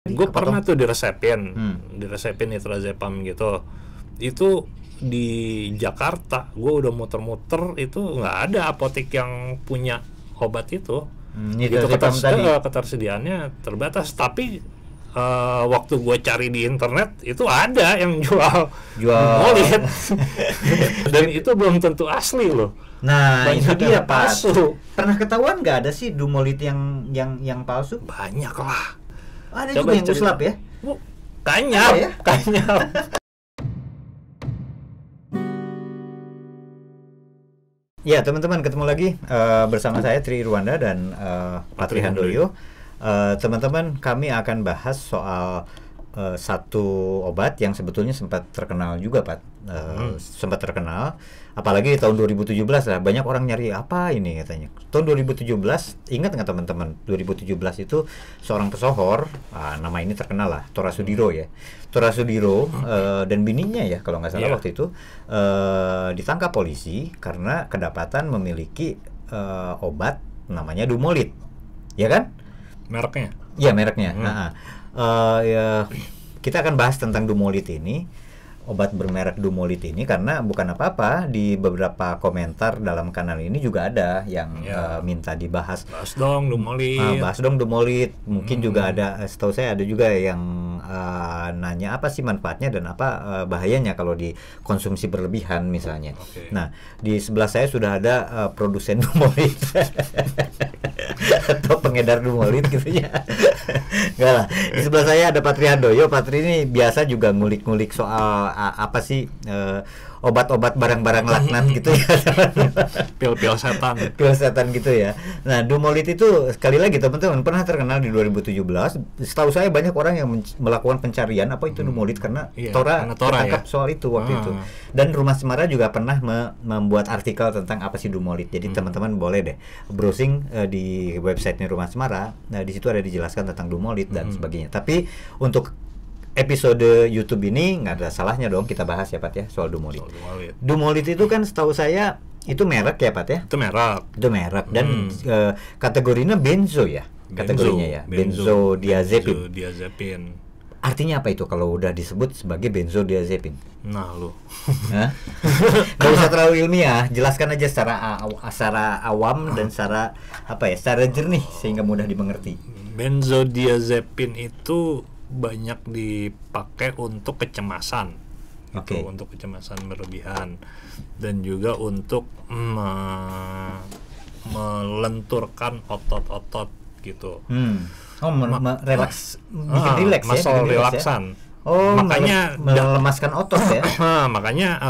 Gue pernah tuh diresepin nitrazepam gitu. Itu di Jakarta, gue udah muter-muter, itu nggak ada apotek yang punya obat itu. Gitu, ketersediaannya terbatas. Tapi waktu gue cari di internet, itu ada yang jual Dumolit. Dan itu belum tentu asli loh. Nah, banyak itu dia Pak. palsu. Pernah ketahuan nggak ada sih Dumolit yang palsu? Banyak lah. Ada juga yang uslap ya? Kanyap, ya? Kanyap. Ya teman-teman, ketemu lagi bersama saya Tri Irwanda dan Patri Handoyo. Teman-teman, kami akan bahas soal satu obat yang sebetulnya sempat terkenal juga, Pak. Sempat terkenal, apalagi di tahun 2017 lah, banyak orang nyari apa ini katanya. Tahun 2017, ingat nggak teman-teman? 2017 itu seorang pesohor, nama ini terkenal lah, Tora Sudiro ya. Tora Sudiro dan bininya ya, kalau nggak salah waktu itu ditangkap polisi karena kedapatan memiliki obat namanya Dumolit, ya kan? Mereknya? Iya, mereknya. Ya, kita akan bahas tentang Dumolit ini, obat bermerek Dumolit ini, karena bukan apa-apa, di beberapa komentar dalam kanal ini juga ada yang minta dibahas. Bahas dong Dumolit. Bahas dong Dumolit. Mungkin juga ada, setahu saya ada juga yang nanya apa sih manfaatnya dan apa bahayanya kalau dikonsumsi berlebihan misalnya. Nah, di sebelah saya sudah ada produsen Dumolit. Atau pengedar Dumolit gitu ya. Enggak lah. Di sebelah saya ada Patri Handoyo. Patri ini biasa juga ngulik-ngulik soal apa sih obat-obat barang-barang laknat gitu ya. Pil-pil setan. Pil setan gitu ya. Nah, Dumolit itu sekali lagi teman-teman pernah terkenal di 2017. Setahu saya banyak orang yang melakukan pencarian apa itu Dumolit karena Tora tertangkap soal itu waktu itu. Dan Rumah Cemara juga pernah membuat artikel tentang apa sih Dumolit. Jadi teman-teman boleh deh browsing di websitenya Rumah Cemara. Nah, di situ ada dijelaskan tentang Dumolit dan sebagainya. Tapi untuk episode YouTube ini nggak ada salahnya dong kita bahas ya Pat ya soal Dumolit. Dumolit itu kan setahu saya itu merek ya Pat ya? Itu merek Dan kategorinya benzo ya? Kategorinya ya? Benzodiazepin. Artinya apa itu kalau udah disebut sebagai benzodiazepin? Nah lu nggak usah terlalu ilmiah, jelaskan aja secara awam dan secara apa ya, secara jernih sehingga mudah dimengerti. Benzodiazepin itu banyak dipakai untuk kecemasan, untuk kecemasan berlebihan, dan juga untuk melenturkan otot-otot gitu. Relaks, bikin rileks ya, muscle relaksan. Makanya melemaskan otot ya. Makanya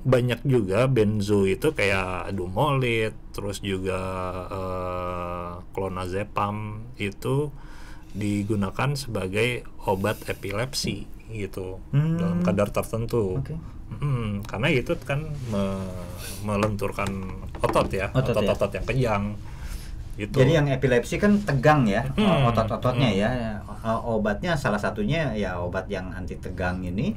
banyak juga benzo itu kayak Dumolit, terus juga clonazepam itu digunakan sebagai obat epilepsi gitu dalam kadar tertentu. Karena itu kan melenturkan otot ya, otot-otot yang kejang gitu. Jadi yang epilepsi kan tegang ya, otot-ototnya ya. Obatnya salah satunya ya obat yang anti tegang ini.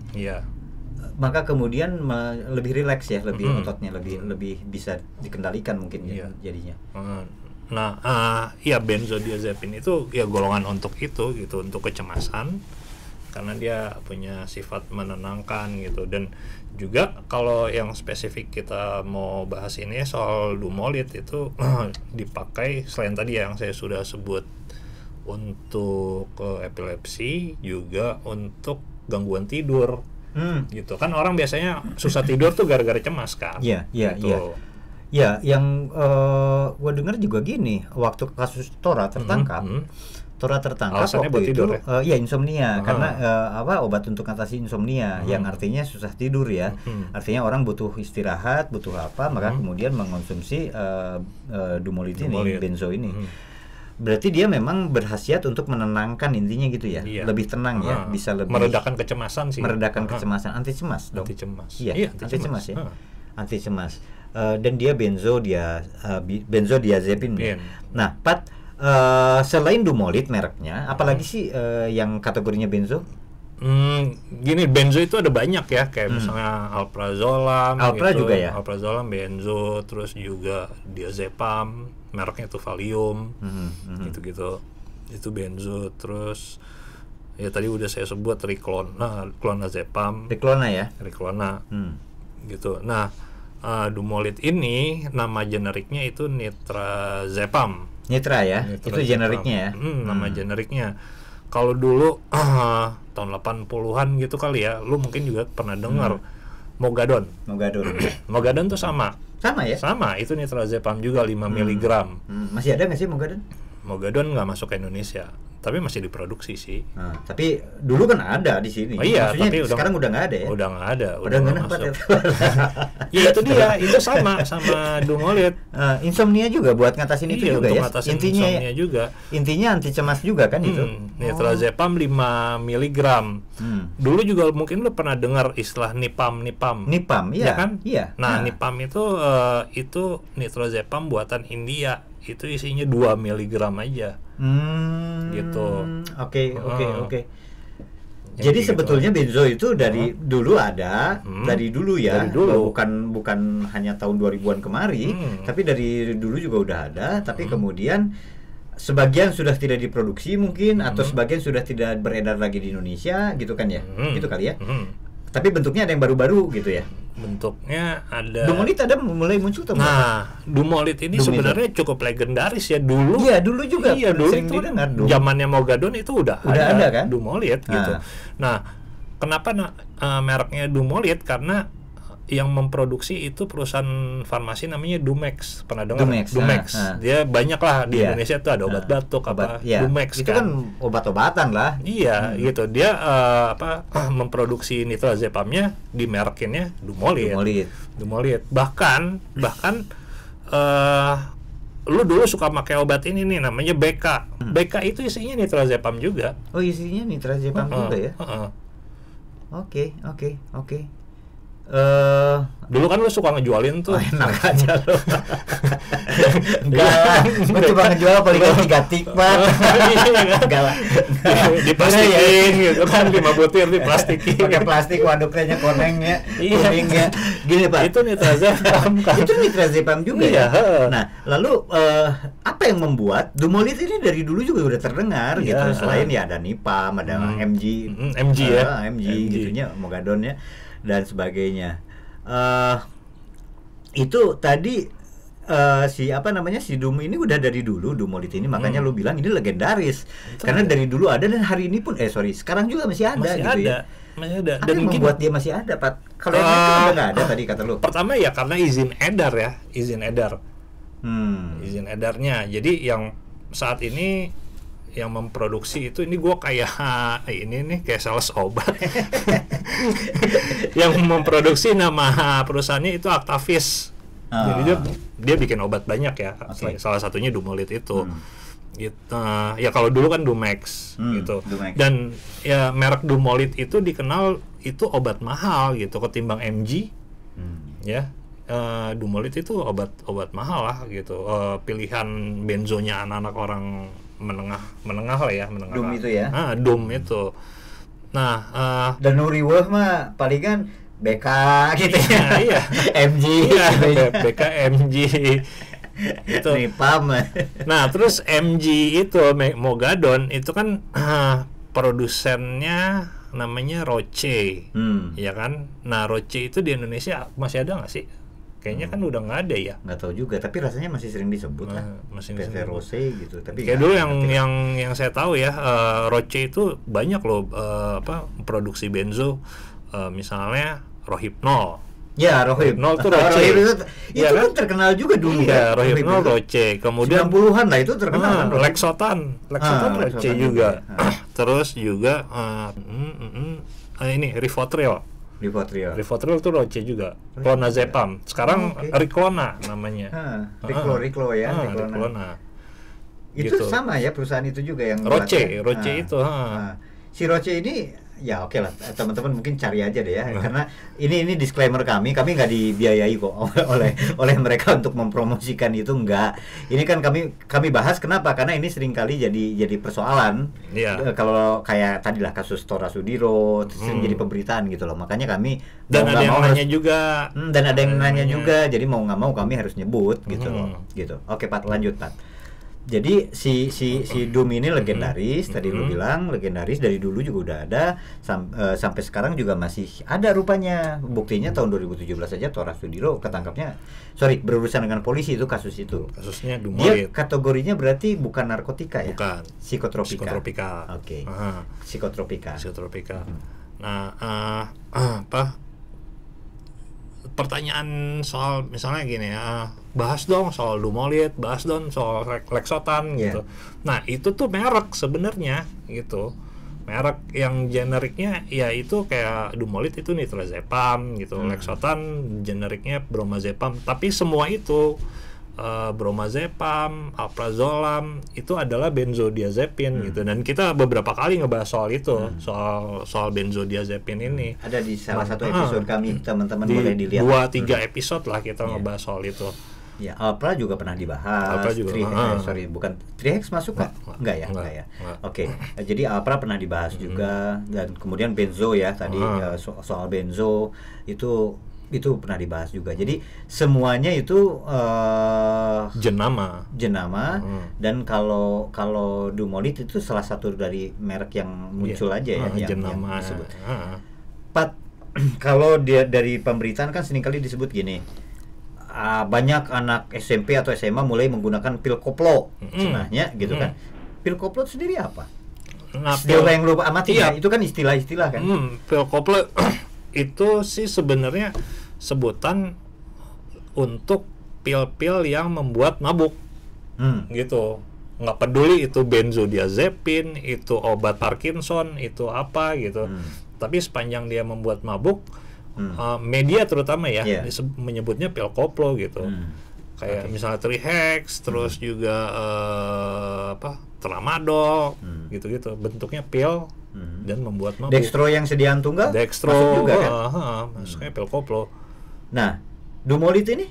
Maka kemudian lebih rileks ya, lebih ototnya lebih bisa dikendalikan mungkin jadinya. Nah, ya benzodiazepin itu ya golongan untuk itu gitu, untuk kecemasan, karena dia punya sifat menenangkan gitu. Dan juga kalau yang spesifik kita mau bahas ini soal Dumolit itu dipakai selain tadi yang saya sudah sebut untuk epilepsi, juga untuk gangguan tidur. Gitu kan, orang biasanya susah tidur tuh gara-gara cemas kan. Iya. Ya, yang gue dengar juga gini, waktu kasus Tora tertangkap, alasannya waktu itu insomnia, karena obat untuk atasi insomnia, yang artinya susah tidur ya. Artinya orang butuh istirahat, butuh apa, maka kemudian mengonsumsi Dumolit ini, benzo ini. Berarti dia memang berkhasiat untuk menenangkan intinya gitu ya, lebih tenang ya, bisa lebih meredakan kecemasan sih. Kecemasan, anti cemas dong. Iya, anti cemas ya. Anti cemas. Dan dia benzodiazepin. Nah, Pat, selain Dumolit mereknya, apalagi sih yang kategorinya benzo? Gini, benzo itu ada banyak ya, kayak misalnya alprazolam gitu, juga ya? Alprazolam, benzo, terus juga diazepam, mereknya itu Valium, gitu-gitu. itu benzo. Terus ya tadi udah saya sebut clonazepam, Riklona gitu. Nah, Dumolit ini nama generiknya itu nitrazepam. Nitra ya, itu generiknya ya. Nama generiknya. Kalau dulu tahun 80-an gitu kali ya, lu mungkin juga pernah dengar Mogadon. Mogadon tuh sama ya? Sama, itu nitrazepam juga 5 mg. Masih ada nggak sih Mogadon? Mogadon nggak masuk ke Indonesia, tapi masih diproduksi sih. Tapi dulu kan ada di sini. Iya, maksudnya tapi sekarang udah nggak ada ya? Udah nggak ada. Udah nggak dapat ya? Ya itu dia, itu sama Dumolit. Insomnia juga buat ngatasin itu juga ya? Intinya juga. Intinya anti cemas juga kan itu? Nitrazepam 5 mg. Dulu juga mungkin lu pernah dengar istilah Nipam, iya ya kan? Iya. Nah, Nipam itu nitrazepam buatan India. Itu isinya 2 mg aja. Gitu. Oke. Jadi sebetulnya benzo itu dari dulu ada, dari dulu ya. Dari dulu. Bukan hanya tahun 2000-an kemari, tapi dari dulu juga udah ada, tapi kemudian sebagian sudah tidak diproduksi mungkin atau sebagian sudah tidak beredar lagi di Indonesia gitu kan ya. Gitu kali ya. Tapi bentuknya ada yang baru-baru gitu ya. Bentuknya ada. Dumolit ada mulai muncul tuh. Nah, Dumolit ini sebenarnya cukup legendaris ya dulu. Iya, dulu juga. Iya, dulu sering itu didengar. zamannya Mogadon itu udah ada kan? Dumolit gitu. Nah, kenapa mereknya Dumolit? Karena yang memproduksi itu perusahaan farmasi namanya Dumex. Pernah dengar? Dumex. Dia banyak lah di Indonesia tuh ada obat batuk Dumex itu kan obat-obatan lah. Iya, gitu. Dia memproduksi nitrazepamnya dimerekinnya Dumolit. Bahkan lu dulu suka pakai obat ini nih namanya BK. BK itu isinya nitrazepam juga. Oh, isinya nitrazepam juga ya? Oke. Dulu kan lu suka ngejualin tuh. Enak aja lu. Enggak, gue cuma ngejual paling 3 tikpat. Enggak lah. Diplastikin gitu kan, 5 butir diplastikin. Pakai plastik, waduknya konengnya, kuningnya. Gini Pak. Itu nitrazepam kan. Itu nitrazepam juga ya. Nah, lalu apa yang membuat Dumolit ini dari dulu juga udah terdengar gitu. Selain ya ada Nipam, ada MG ya. MG gitunya, Mogadonnya dan sebagainya. Itu tadi si Dum ini udah dari dulu Dumolit ini, makanya lu bilang ini legendaris. Betul, karena dari dulu ada dan hari ini pun sekarang juga masih ada gitu ya. Masih ada. Apa yang membuat dia masih ada, Pak? Kalau yang itu udah nggak ada tadi kata lu. Pertama ya karena izin edar. Izin edarnya. Jadi yang saat ini yang memproduksi itu, ini gue kayak ini nih kayak sales obat. Yang memproduksi nama perusahaannya itu Actavis. Jadi dia bikin obat banyak ya. Salah satunya Dumolit itu. Gitu. Ya kalau dulu kan Dumex gitu. Dan ya merek Dumolit itu dikenal itu obat mahal gitu ketimbang MG. Ya. Dumolit itu obat mahal lah gitu. Pilihan benzonya anak-anak orang menengah lah ya, Dum itu ya. Dum itu. Nah, dan Nuriwah mah palingan BK gitu ya. Iya. MG. Iya, BK MG. Itu. Nipam. Nah, terus MG itu Mogadon itu kan produsennya namanya Roche. Ya kan? Nah, Roche itu di Indonesia masih ada nggak sih? Kayaknya kan udah nggak ada ya. Nggak tahu juga, tapi rasanya masih sering disebut lah. Masih Rose gitu. Tapi kayak dulu yang saya tahu ya, Roche itu banyak loh produksi benzo, misalnya Rohypnol. Ya, Rohypnol tuh Roche. Itu kan terkenal juga dulu ya. Rohypnol Roche. Kemudian 90-an lah itu terkenal. Lexotan Roche juga. Terus juga ini Rivotril itu Roche juga. Clonazepam. Sekarang Riklona namanya. Riklo ya. Riklona. Itu gitu. Sama ya perusahaan itu juga yang Roche itu. Si Roche ini ya oke lah, teman-teman mungkin cari aja deh ya. Karena ini disclaimer kami nggak dibiayai kok oleh mereka untuk mempromosikan itu, enggak. Ini kan kami bahas kenapa? Karena ini seringkali jadi persoalan. Kalau kayak tadi lah kasus Tora Sudiro sering jadi pemberitaan gitu loh. Makanya kami dan ada yang nanya juga. Dan ada yang nanya juga. Jadi mau nggak mau kami harus nyebut gitu loh. Gitu. Oke, Pat, lanjut, Pat. Jadi si Doom ini legendaris, tadi lu bilang legendaris dari dulu juga udah ada, sampai sekarang juga masih ada rupanya. Buktinya tahun 2017 saja Tora Sudiro ketangkapnya, berurusan dengan polisi itu kasus itu. Kasusnya Dia Dumolit. kategorinya berarti bukan narkotika ya? Bukan. Psikotropika. Oke. Psikotropika. Nah, pertanyaan soal misalnya gini ya, bahas dong soal Dumolit, bahas dong soal Lexotan gitu. Nah, itu tuh merek sebenarnya gitu. Merek yang generiknya ya itu kayak Dumolit itu nitrazepam gitu. Lexotan generiknya bromazepam. Tapi semua itu bromazepam, alprazolam itu adalah benzodiazepin gitu. Dan kita beberapa kali ngebahas soal itu, soal benzodiazepin ini. Ada di salah satu episode kami, teman-teman boleh dilihat. 2-3 episode lah kita ngebahas soal itu. Ya, Alpra juga pernah dibahas. Alpra juga. Bukan Trihex masuk nggak? Enggak ya. Oke. Jadi Alpra pernah dibahas juga, dan kemudian benzo ya tadi, soal benzo itu pernah dibahas juga. Jadi semuanya itu jenama. Dan kalau Dumolit itu salah satu dari merek yang muncul aja ya, yang disebut. Kalau dia dari pemberitaan kan seringkali disebut gini, banyak anak SMP atau SMA mulai menggunakan pil koplo, cenahnya gitu kan. Pil koplo sendiri apa? Nah, yang lu amati ya, itu kan istilah-istilah kan. Pil koplo itu sih sebenarnya sebutan untuk pil-pil yang membuat mabuk, gitu. Nggak peduli itu benzodiazepin, itu obat Parkinson, itu apa gitu. Tapi sepanjang dia membuat mabuk, media terutama ya, menyebutnya pil koplo gitu. Kayak misalnya Trihex, terus juga Tramadol, gitu-gitu. Bentuknya pil dan membuat mabuk. Dextro yang sediaan tunggal? Dextro masuk juga kan? Masuknya pil koplo. Nah, Dumolit ini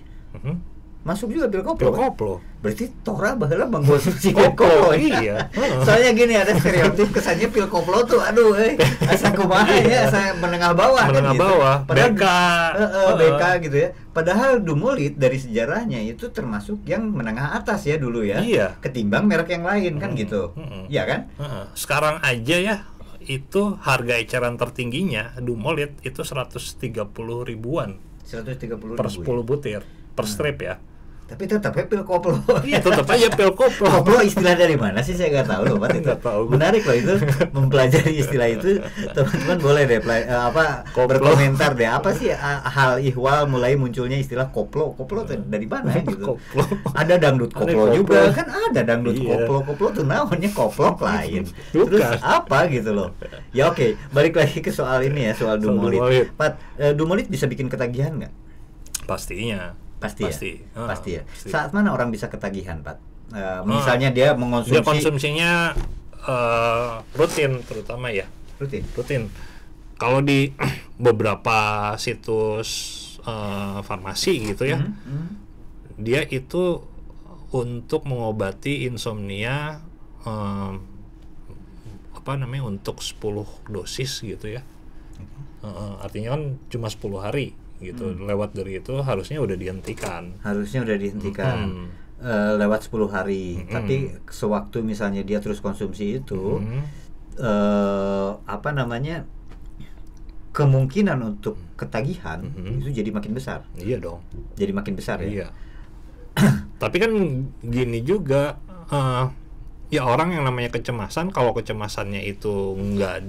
masuk juga pil koplo. Berarti Tora baheula mengkonsumsi pil koplo. Iya. Soalnya gini, ada stereotip kesannya pil koplo tuh aduh asa kumaha ya, asa menengah bawah kan gitu. Padahal BK gitu ya. Padahal Dumolit dari sejarahnya itu termasuk yang menengah atas ya dulu ya. Iya. Ketimbang merek yang lain kan gitu. Iya kan? Sekarang aja ya itu harga eceran tertingginya Dumolit itu 130 ribuan. 130 per 10 butir per strip ya. Tapi tetapnya pil koplo. Iya, tetap aja pil koplo. Koplo istilah dari mana sih, saya nggak tahu loh, Pak. Itu menarik loh itu, mempelajari istilah itu. Teman-teman boleh deh berkomentar deh, apa sih hal ihwal mulai munculnya istilah koplo. Koplo tuh dari mana gitu. Koplo. Ada dangdut koplo juga kan, ada dangdut koplo tuh namanya koplo lain. Terus apa gitu loh. Ya oke, balik lagi ke soal ini ya, soal Dumolit. Pat, Dumolit bisa bikin ketagihan nggak? Pastinya. Pasti ya. Saat mana orang bisa ketagihan, Pak? Misalnya dia konsumsinya rutin, terutama ya. Rutin. Kalau di beberapa situs farmasi gitu ya, dia itu untuk mengobati insomnia untuk 10 dosis gitu ya. Artinya kan cuma 10 hari gitu. Lewat dari itu harusnya udah dihentikan. Lewat 10 hari. Tapi sewaktu misalnya dia terus konsumsi itu, kemungkinan untuk ketagihan itu jadi makin besar. Iya dong. Jadi makin besar ya. Iya. Tapi kan gini juga, ya orang yang namanya kecemasan, kalau kecemasannya itu nggak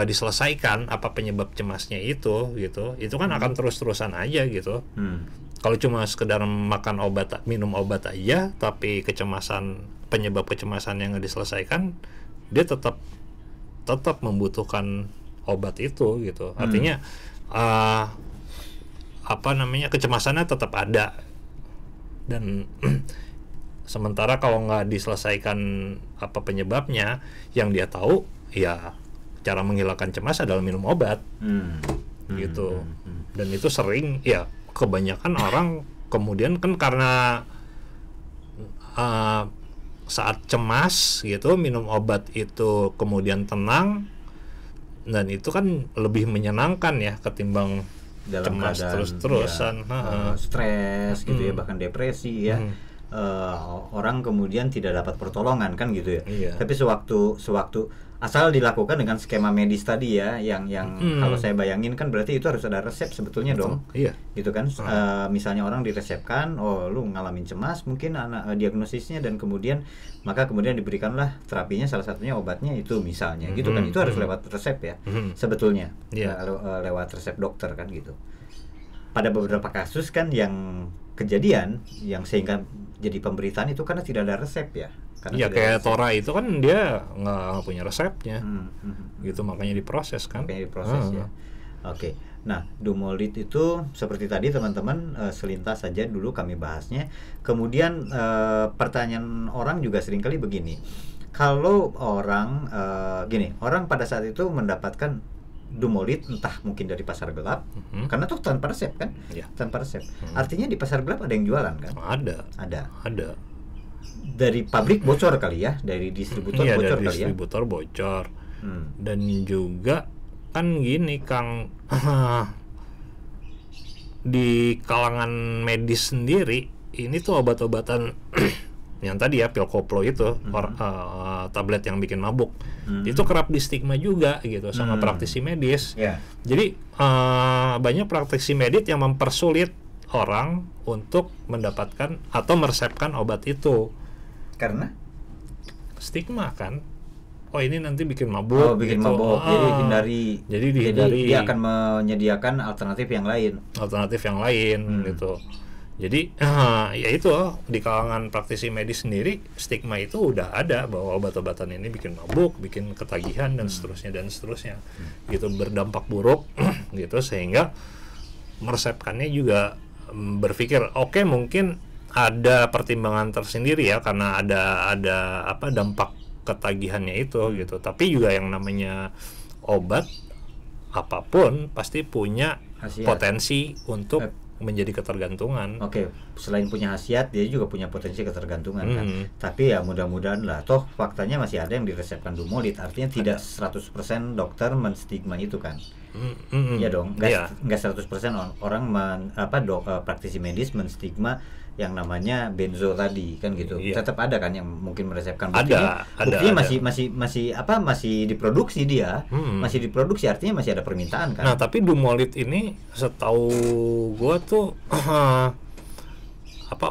diselesaikan apa penyebab cemasnya itu gitu, itu kan akan terus-terusan aja gitu. Kalau cuma sekedar minum obat aja, tapi penyebab kecemasan yang nggak diselesaikan, dia tetap membutuhkan obat itu gitu. Artinya kecemasannya tetap ada, dan sementara kalau nggak diselesaikan apa penyebabnya, yang dia tahu ya cara menghilangkan cemas adalah minum obat, gitu. Dan itu sering ya, kebanyakan orang kemudian kan karena saat cemas gitu minum obat itu kemudian tenang, dan itu kan lebih menyenangkan ya ketimbang dalam cemas terus-terusan, stres gitu ya, bahkan depresi ya. orang kemudian tidak dapat pertolongan kan gitu ya. Iya. Tapi sewaktu asal dilakukan dengan skema medis tadi ya, yang kalau saya bayangin kan berarti itu harus ada resep sebetulnya dong. Iya. Gitu kan. Misalnya orang diresepkan, oh lu ngalamin cemas mungkin diagnosisnya, dan kemudian diberikanlah terapinya, salah satunya obatnya itu misalnya gitu kan. Itu harus lewat resep ya sebetulnya. Lewat resep dokter kan gitu. Pada beberapa kasus kan yang kejadian yang sehingga jadi pemberitaan itu karena tidak ada resep ya. Iya, kayak Tora itu kan dia nggak punya resepnya, gitu, makanya diproses kan. Ya. Oke. Nah, Dumolid itu seperti tadi teman-teman, selintas saja dulu kami bahasnya. Kemudian pertanyaan orang juga seringkali begini, kalau orang orang pada saat itu mendapatkan Dumolid entah mungkin dari pasar gelap, karena tuh tanpa resep kan, tanpa resep. Artinya di pasar gelap ada yang jualan kan? Ada. Dari pabrik bocor kali ya, dari distributor bocor dari kali ya. Distributor bocor. Dan juga kan gini Kang, di kalangan medis sendiri ini tuh obat-obatan yang tadi ya pil koplo itu, tablet yang bikin mabuk, itu kerap di stigma juga gitu sama praktisi medis. Jadi banyak praktisi medis yang mempersulit orang untuk mendapatkan atau meresepkan obat itu karena stigma kan. Oh ini nanti bikin mabuk. Jadi dihindari. Dia akan menyediakan alternatif yang lain. Gitu. Jadi ya itu di kalangan praktisi medis sendiri stigma itu udah ada bahwa obat-obatan ini bikin mabuk, bikin ketagihan dan seterusnya. Gitu, berdampak buruk gitu, sehingga meresepkannya juga berpikir oke, mungkin ada pertimbangan tersendiri ya karena ada dampak ketagihannya itu gitu. Tapi juga yang namanya obat apapun pasti punya potensi untuk menjadi ketergantungan. Oke, selain punya khasiat, dia juga punya potensi ketergantungan kan. Tapi ya mudah-mudahan lah, toh faktanya masih ada yang diresepkan Dumolid, artinya tidak 100% dokter menstigma itu kan. Ya dong, nggak 100% orang praktisi medis menstigma yang namanya benzo tadi kan gitu. Tetap ada kan yang mungkin meresepkan. Buktinya masih diproduksi dia. Masih diproduksi, artinya masih ada permintaan kan. Nah, tapi Dumolid ini setahu gua tuh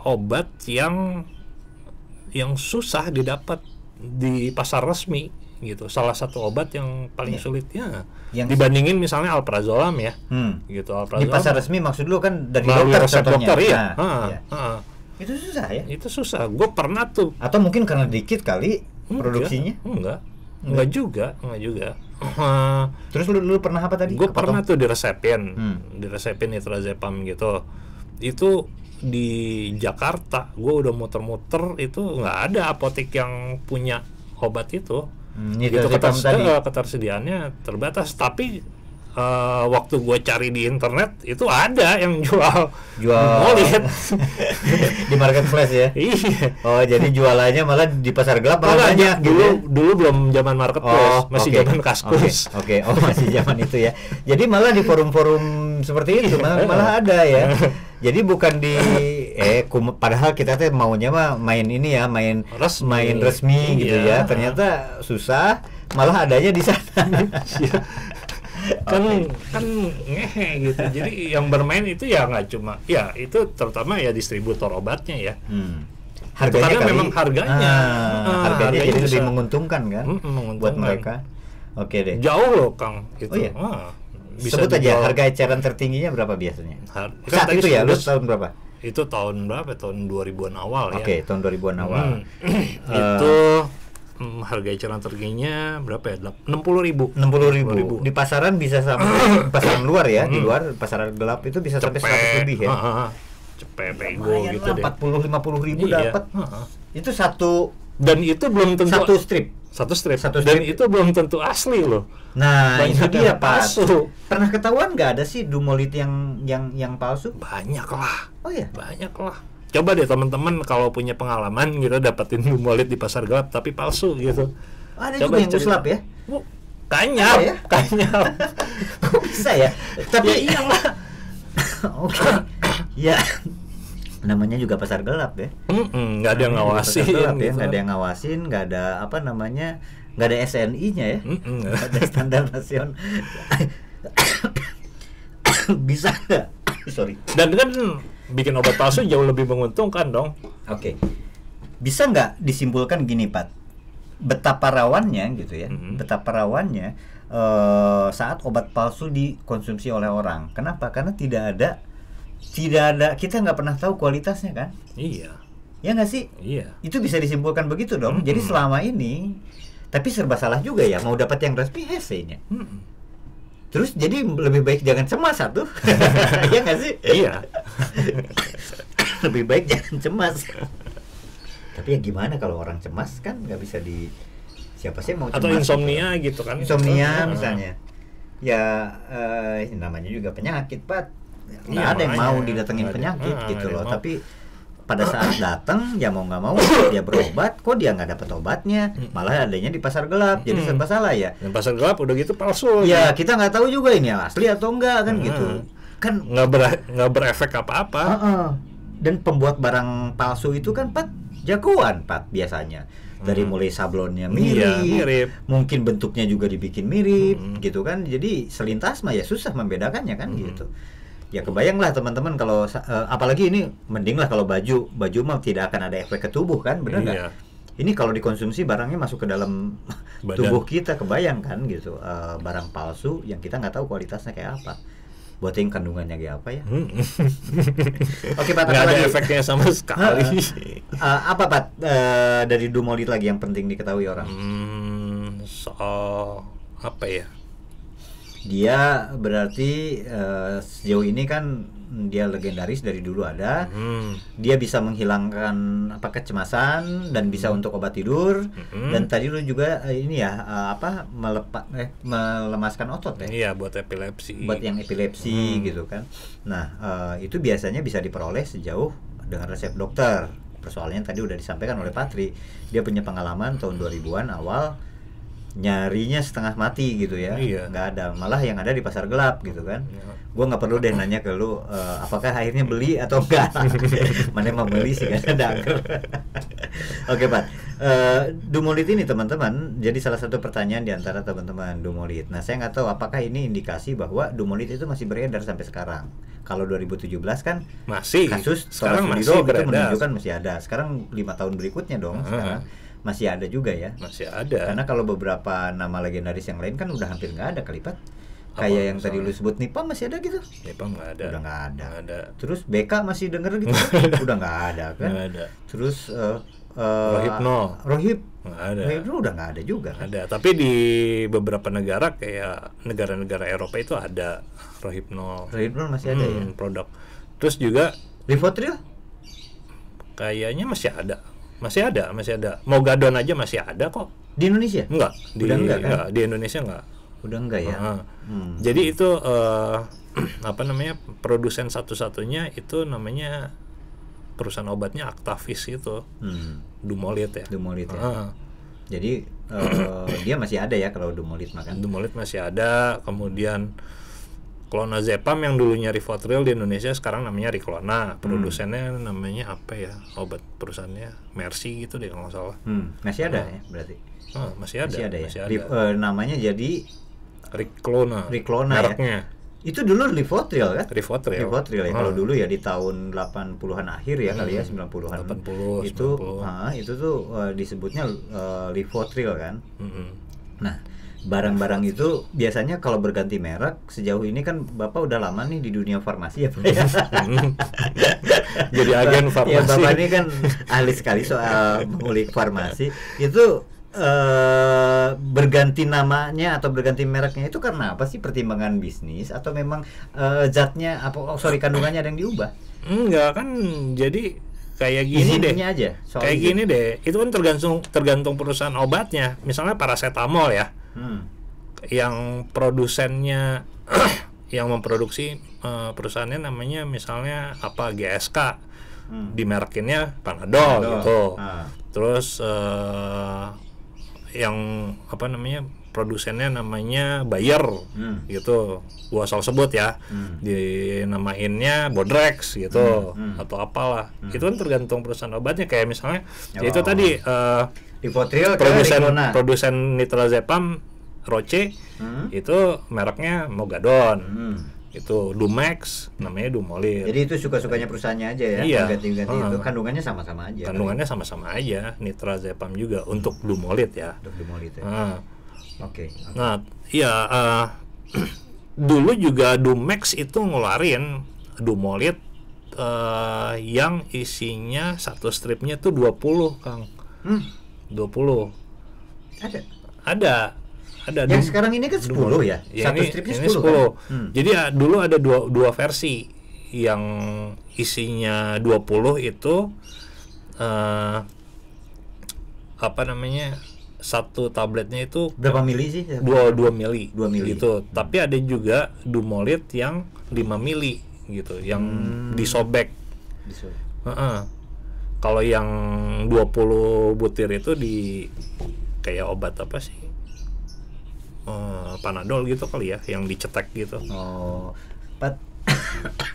obat yang susah didapat di pasar resmi gitu. Salah satu obat yang paling sulitnya dibandingin misalnya alprazolam ya. Gitu, alprazolam. Di pasar resmi maksud lu kan dari resep dokter ya. Itu susah ya? Itu susah. Gue pernah tuh. Atau mungkin karena dikit kali produksinya? Enggak juga. Terus lu pernah apa tadi? Gue pernah tuh diresepin nitrazepam gitu. Itu di Jakarta, gue udah muter-muter, itu nggak ada apotek yang punya obat itu. Itu ketersediaannya terbatas. Tapi waktu gue cari di internet itu ada yang jual Dumolid di marketplace ya. Iya. Oh, jadi jualannya malah di pasar gelap malah banyak. Dulu belum zaman marketplace, masih zaman Kaskus. Oke. Oh, masih zaman itu ya. Jadi malah di forum-forum seperti itu malah ada ya. Jadi bukan di padahal kita tuh maunya mah main resmi gitu ya. Ternyata susah, malah adanya di sana. kan ngehe gitu. Jadi yang bermain itu ya nggak cuma ya itu, terutama ya distributor obatnya ya. Harganya memang harganya jadi lebih menguntungkan kan buat mereka. Oke deh. Jauh loh Kang itu. Oh, iya? Bisa sebut aja harga eceran tertingginya berapa biasanya? Saat itu ya, lu tahun berapa? Itu tahun berapa? Tahun 2000-an awal ya. Oke, tahun 2000-an awal. Itu harga eceran tertingginya berapa ya? 60.000. Di pasaran bisa sampai pasaran luar ya, di luar pasaran gelap itu bisa sampai 100 lebih ya. Cepet bego gitu deh. 40-50 dapat. Itu satu, dan itu belum tentu satu strip. Dan itu belum tentu asli loh. Nah, banyak itu dia palsu. Pernah ketahuan nggak ada sih Dumolid yang palsu? Banyak lah. Oh ya, banyak lah. Coba deh teman-teman kalau punya pengalaman gitu dapetin Dumolid di pasar gelap tapi palsu gitu. Ada coba juga yang uslap ya? Kanyap. Kok bisa ya? Tapi iyalah. Oke. Ya. namanya juga pasar gelap ya. Nggak ada yang ngawasin, Pasar gelap ya, gitu nggak kan. ada yang ngawasin, nggak ada apa namanya, nggak ada SNI-nya ya, nggak ada standar nasional. Bisa nggak? Sorry. Dan kan bikin obat palsu jauh lebih menguntungkan dong. Oke. Bisa nggak disimpulkan gini, Pat? Betapa rawannya gitu ya. Betapa rawannya saat obat palsu dikonsumsi oleh orang. Kenapa? Karena tidak ada kita nggak pernah tahu kualitasnya kan? Iya. Ya nggak sih? Iya. Itu bisa disimpulkan begitu dong. Jadi selama ini, tapi serba salah juga ya. Mau dapat yang resmi hese-nya. Terus jadi lebih baik jangan cemas satu. Iya nggak sih? Iya. Lebih baik jangan cemas. Tapi ya gimana kalau orang cemas kan nggak bisa siapa sih mau cemas? Atau insomnia gitu kan? Insomnia misalnya. Ya namanya juga penyakit, Pat. Nggak Iya, ada yang makanya. mau didatengin Nggak ada. penyakit gitu Nggak ada loh. yang mau. Tapi pada saat datang ya mau nggak mau dia berobat, kok dia nggak dapat obatnya, malah adanya di pasar gelap. Jadi serba salah ya. Dan pasar gelap udah gitu palsu. Ya kita nggak tahu juga ini asli atau enggak kan gitu. Kan Nggak berefek apa-apa. dan pembuat barang palsu itu kan Pat jagoan Pat biasanya. Dari mulai sablonnya Iya, mirip, mirip. mungkin bentuknya juga dibikin mirip gitu kan. Jadi selintas mah ya susah membedakannya kan gitu. Ya kebayang lah teman-teman kalau apalagi ini mending lah kalau baju mah tidak akan ada efek ke tubuh kan, benar nggak? Iya. Ini kalau dikonsumsi barangnya masuk ke dalam Badan. tubuh kita, kebayang kan gitu. Barang palsu yang kita nggak tahu kualitasnya kayak apa, buat yang kandungannya kayak apa ya. Oke Pat, Nggak apa ada lagi? efeknya sama sekali. Apa Pat dari Dumolit lagi yang penting diketahui orang? Soal apa ya? Dia berarti sejauh ini kan dia legendaris dari dulu ada. Dia bisa menghilangkan kecemasan dan bisa untuk obat tidur. Dan tadi lu juga ini ya melemaskan otot ya. Iya, buat epilepsi. Buat yang epilepsi gitu kan. Nah, itu biasanya bisa diperoleh sejauh dengan resep dokter. Persoalannya tadi udah disampaikan oleh Patri. Dia punya pengalaman tahun 2000-an awal nyarinya setengah mati gitu ya. Iya. Nggak ada, malah yang ada di pasar gelap gitu kan. Iya. Gua nggak perlu deh nanya ke lu apakah akhirnya beli atau enggak. Mana yang mau beli sih kan ada. Oke Pak, Dumolit ini teman-teman jadi salah satu pertanyaan di antara teman-teman Dumolit. Nah saya nggak tahu apakah ini indikasi bahwa Dumolit itu masih beredar sampai sekarang. Kalau 2017 kan Masih. kasus Sekarang Tora masih Sudiro itu beredar. menunjukkan masih ada. Sekarang 5 tahun berikutnya dong sekarang masih ada juga ya. Masih ada. Karena kalau beberapa nama legendaris yang lain kan udah hampir nggak ada kali Pat. Apa Kayak yang tadi misalnya? lu sebut Nipam masih ada gitu. Nepam nggak ada. Udah nggak ada. Nggak ada. Terus BK masih denger gitu. Udah nggak ada kan. Nggak ada. Terus Rohypnol. Rohib Nggak ada. Rohib udah nggak ada juga kan. Ada. Tapi di beberapa negara kayak negara-negara Eropa itu ada Rohypnol. Rohibnol masih ada ya. Produk. Terus juga Rivotril kayaknya masih ada. Masih ada. Mogadon aja masih ada kok. di Indonesia? Enggak. Udah enggak kan? Di Indonesia enggak. Udah enggak ya. Heeh. Jadi itu produsen satu-satunya itu namanya perusahaan obatnya Actavis itu. Dumolit ya. Dumolit ya. Heeh. Jadi dia masih ada ya kalau Dumolit makan. Dumolit masih ada, kemudian Clonazepam yang dulunya Rivotril di Indonesia sekarang namanya Riklona. Produsennya namanya apa ya? Obat perusahaannya Mercy gitu deh kalau nggak salah. Masih ada ya berarti. Masih ada. Masih ada ya. Masih ada. Namanya jadi Riklona. Riklona mereknya. itu dulu Rivotril kan? Rivotril. Rivotril ya. Kalau dulu ya di tahun 80-an akhir ya kali ya 90-an. 80, itu 90. itu tuh disebutnya Rivotril kan. Mm-mm. Nah, barang-barang itu biasanya kalau berganti merek sejauh ini kan Bapak udah lama nih di dunia farmasi ya Pak ya. Jadi agen farmasi. Ya Bapak ini kan ahli sekali soal mengulik farmasi. Itu berganti namanya atau berganti mereknya itu karena apa sih? Pertimbangan bisnis atau memang zatnya kandungannya ada yang diubah? Enggak kan, jadi kayak gini deh. Izinnya aja. Soal Kayak izin. gini deh. Itu kan tergantung perusahaan obatnya. Misalnya paracetamol ya. Yang produsennya yang memproduksi perusahaannya namanya misalnya GSK. Dimerekinnya Panadol gitu. Terus yang produsennya namanya Bayer, gitu. Gua asal sebut ya, dinamainnya Bodrex gitu, atau apalah. Itu kan tergantung perusahaan obatnya. Kayak misalnya, ya itu tadi Rivotril ke produsen Riclona. produsen nitrazepam Roche itu mereknya Mogadon. Itu Dumex namanya Dumolid. Jadi itu suka-sukanya perusahaannya aja ya, Iya. ganti-ganti itu kandungannya sama-sama aja. Kandungannya sama-sama aja, nitrazepam juga untuk Dumolid ya. Untuk Dumolid ya. Oke. Nah, iya, dulu juga Dumex itu ngeluarin Dumolid yang isinya satu stripnya tuh 20, Kang. 20. Ada. Yang sekarang ini kan 10 ya. Satu stripnya 10. Kan? Jadi ya, dulu ada dua versi. Yang isinya 20 itu apa namanya? Satu tabletnya itu berapa mili sih? 2 mili. 2 mili. Gitu. Tapi ada juga Dumolid yang 5 mili gitu, yang disobek. Kalau yang 20 butir itu di kayak obat apa sih? Panadol gitu kali ya, yang dicetek gitu.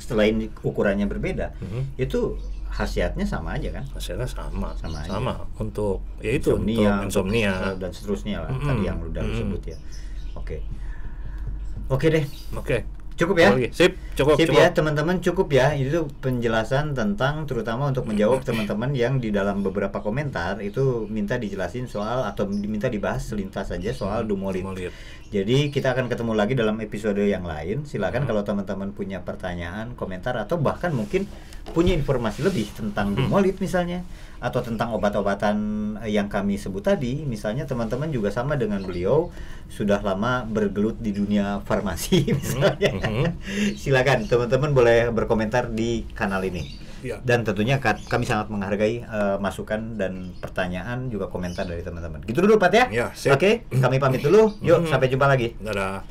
Selain ukurannya berbeda, itu khasiatnya sama aja kan? Khasiatnya sama aja. Untuk ya itu insomnia dan seterusnya lah, tadi yang udah sebut ya. Oke deh. Cukup ya? Cukup ya teman-teman, cukup ya. Itu penjelasan tentang, terutama untuk menjawab teman-teman yang di dalam beberapa komentar itu minta dijelasin soal atau diminta dibahas selintas saja soal Dumolid. Jadi kita akan ketemu lagi dalam episode yang lain. Silakan kalau teman-teman punya pertanyaan, komentar, atau bahkan mungkin punya informasi lebih tentang Dumolid misalnya, atau tentang obat-obatan yang kami sebut tadi. Misalnya teman-teman juga sama dengan beliau, sudah lama bergelut di dunia farmasi misalnya. Silakan teman-teman boleh berkomentar di kanal ini. Dan tentunya kami sangat menghargai masukan dan pertanyaan, juga komentar dari teman-teman. Gitu dulu Pat ya? Ya, sip. Oke, kami pamit dulu. Yuk, sampai jumpa lagi. Dadah.